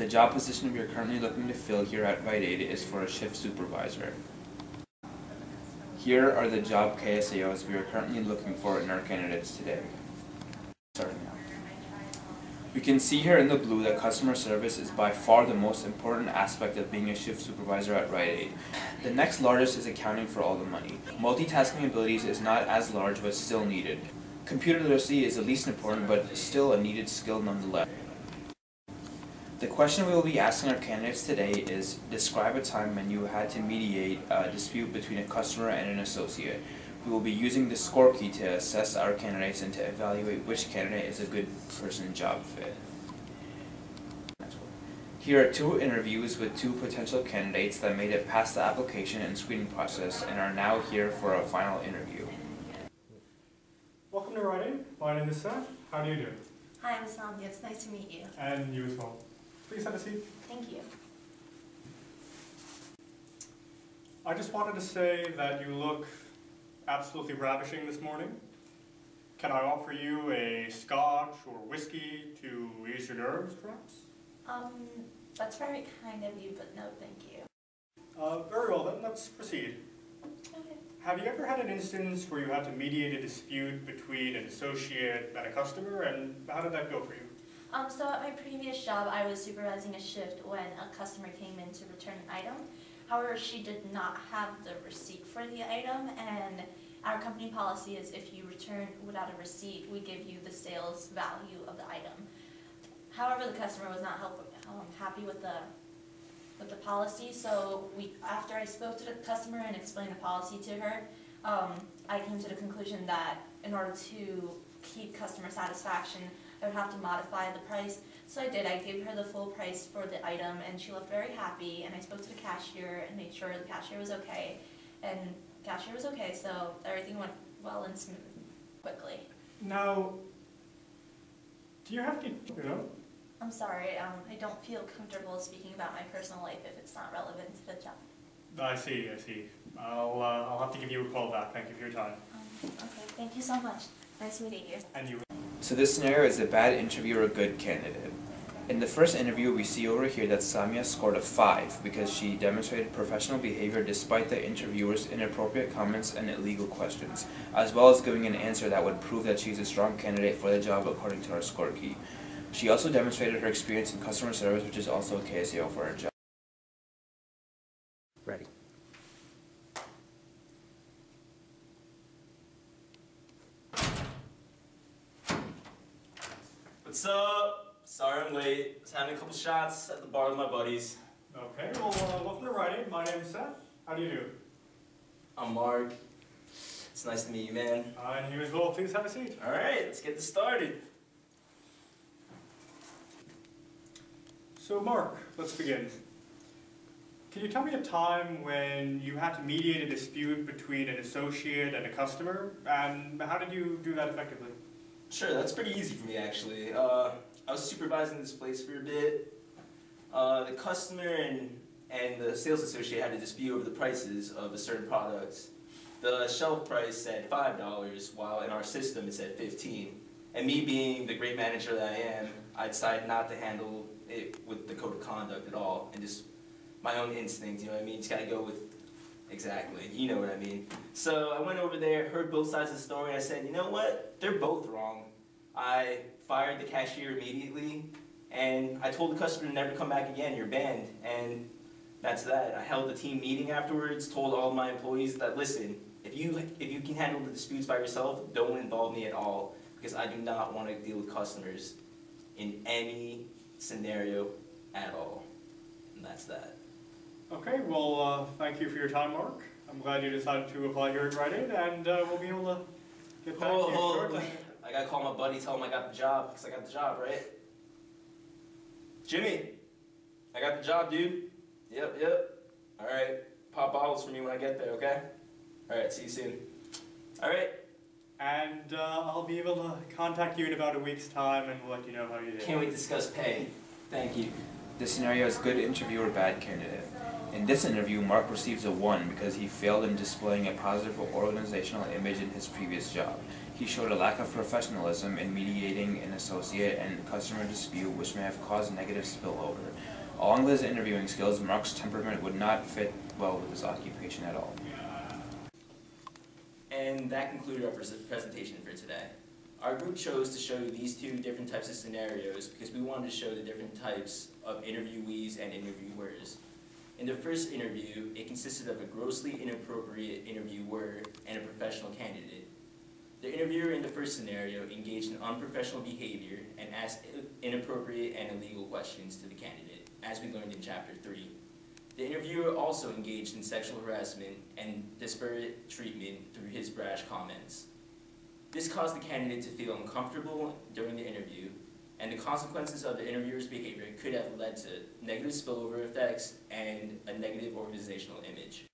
The job position we are currently looking to fill here at Rite Aid is for a shift supervisor. Here are the job KSAOs we are currently looking for in our candidates today. Starting now. We can see here in the blue that customer service is by far the most important aspect of being a shift supervisor at Rite Aid. The next largest is accounting for all the money. Multitasking abilities is not as large but still needed. Computer literacy is the least important but still a needed skill nonetheless. The question we will be asking our candidates today is, describe a time when you had to mediate a dispute between a customer and an associate. We will be using the score key to assess our candidates and to evaluate which candidate is a good person job fit. Here are 2 interviews with 2 potential candidates that made it past the application and screening process and are now here for a final interview. Welcome to Rite Aid. My name is Seth. How do you do? Hi, I'm Sonia. It's nice to meet you. And you as well. Please have a seat. Thank you. I just wanted to say that you look absolutely ravishing this morning. Can I offer you a scotch or whiskey to ease your nerves, perhaps? That's very kind of you, but no thank you. Very well then, let's proceed. Okay. Have you ever had an instance where you had to mediate a dispute between an associate and a customer, and how did that go for you? So at my previous job, I was supervising a shift when a customer came in to return an item. However, she did not have the receipt for the item, and our company policy is if you return without a receipt, we give you the sales value of the item. However, the customer was not happy with the policy, so after I spoke to the customer and explained the policy to her, I came to the conclusion that in order to keep customer satisfaction, I would have to modify the price. So I did. I gave her the full price for the item, and she left very happy, and I spoke to the cashier and made sure the cashier was okay, and the cashier was okay, so everything went well and smooth quickly. Now, do you have to, I'm sorry, I don't feel comfortable speaking about my personal life if it's not relevant to the job. I see. I'll have to give you a call back. Thank you for your time. Okay, thank you so much. Nice meeting you. And you. So this scenario is a bad interview or a good candidate. In the first interview, we see over here that Samia scored a 5 because she demonstrated professional behavior despite the interviewer's inappropriate comments and illegal questions, as well as giving an answer that would prove that she's a strong candidate for the job according to our score key. She also demonstrated her experience in customer service, which is also a KSAO for her job. Ready. What's up? Sorry I'm late. I was having a couple shots at the bar with my buddies. Okay, well, welcome to Rite Aid. My name's Seth. How do you do? I'm Mark. It's nice to meet you, man. And you as well. Please have a seat. Alright, let's get this started. So, Mark, let's begin. Can you tell me a time when you had to mediate a dispute between an associate and a customer, and how did you do that effectively? Sure, that's pretty easy for me, actually. I was supervising this place for a bit. The customer and the sales associate had a dispute over the prices of a certain product. The shelf price said $5, while in our system it said $15. And me being the great manager that I am, I decided not to handle it with the code of conduct at all, and just my own instinct, you know what I mean? Just gotta go with, exactly, you know what I mean. So I went over there, heard both sides of the story, and I said, you know what? They're both wrong. I fired the cashier immediately, and I told the customer to never come back again, you're banned. And that's that. I held a team meeting afterwards, told all my employees that, listen, if you can handle the disputes by yourself, don't involve me at all, because I do not want to deal with customers in any scenario at all. And that's that. Okay, well, thank you for your time, Mark. I'm glad you decided to apply here at Rite Aid, and we'll be able to get back to you shortly. I gotta call my buddy, tell him I got the job, because I got the job, right? Jimmy, I got the job, dude. Yep. Alright, pop bottles for me when I get there, okay? Alright, see you soon. Alright. And I'll be able to contact you in about a week's time and we'll let you know how you did. Can't wait to discuss pay. Thank you. This scenario is good interview or bad candidate. In this interview, Mark receives a 1 because he failed in displaying a positive organizational image in his previous job. He showed a lack of professionalism in mediating an associate and customer dispute which may have caused negative spillover. Along with his interviewing skills, Mark's temperament would not fit well with his occupation at all. And that concluded our presentation for today. Our group chose to show you these two different types of scenarios because we wanted to show the different types of interviewees and interviewers. In the first interview, it consisted of a grossly inappropriate interviewer and a professional candidate. The interviewer in the first scenario engaged in unprofessional behavior and asked inappropriate and illegal questions to the candidate, as we learned in Chapter 3. The interviewer also engaged in sexual harassment and disparate treatment through his brash comments. This caused the candidate to feel uncomfortable during the interview, and the consequences of the interviewer's behavior could have led to negative spillover effects and a negative organizational image.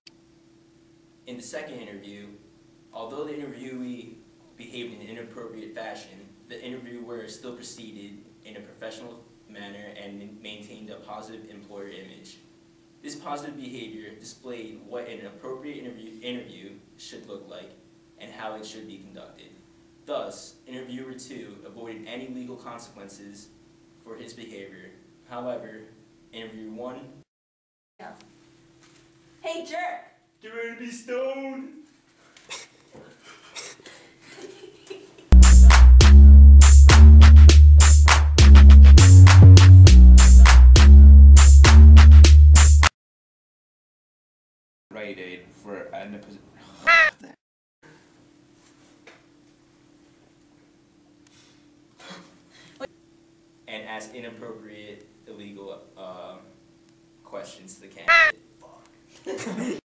In the second interview, although the interviewee behaved in an inappropriate fashion, the interviewer still proceeded in a professional manner and maintained a positive employer image. This positive behavior displayed what an appropriate interview should look like and how it should be conducted. Thus, interviewer 2 avoided any legal consequences for his behavior. However, interviewer 1... Yeah. Hey, jerk! Get ready to be stoned! Rite Aid for an and ask inappropriate, illegal questions to the candidate. Fuck.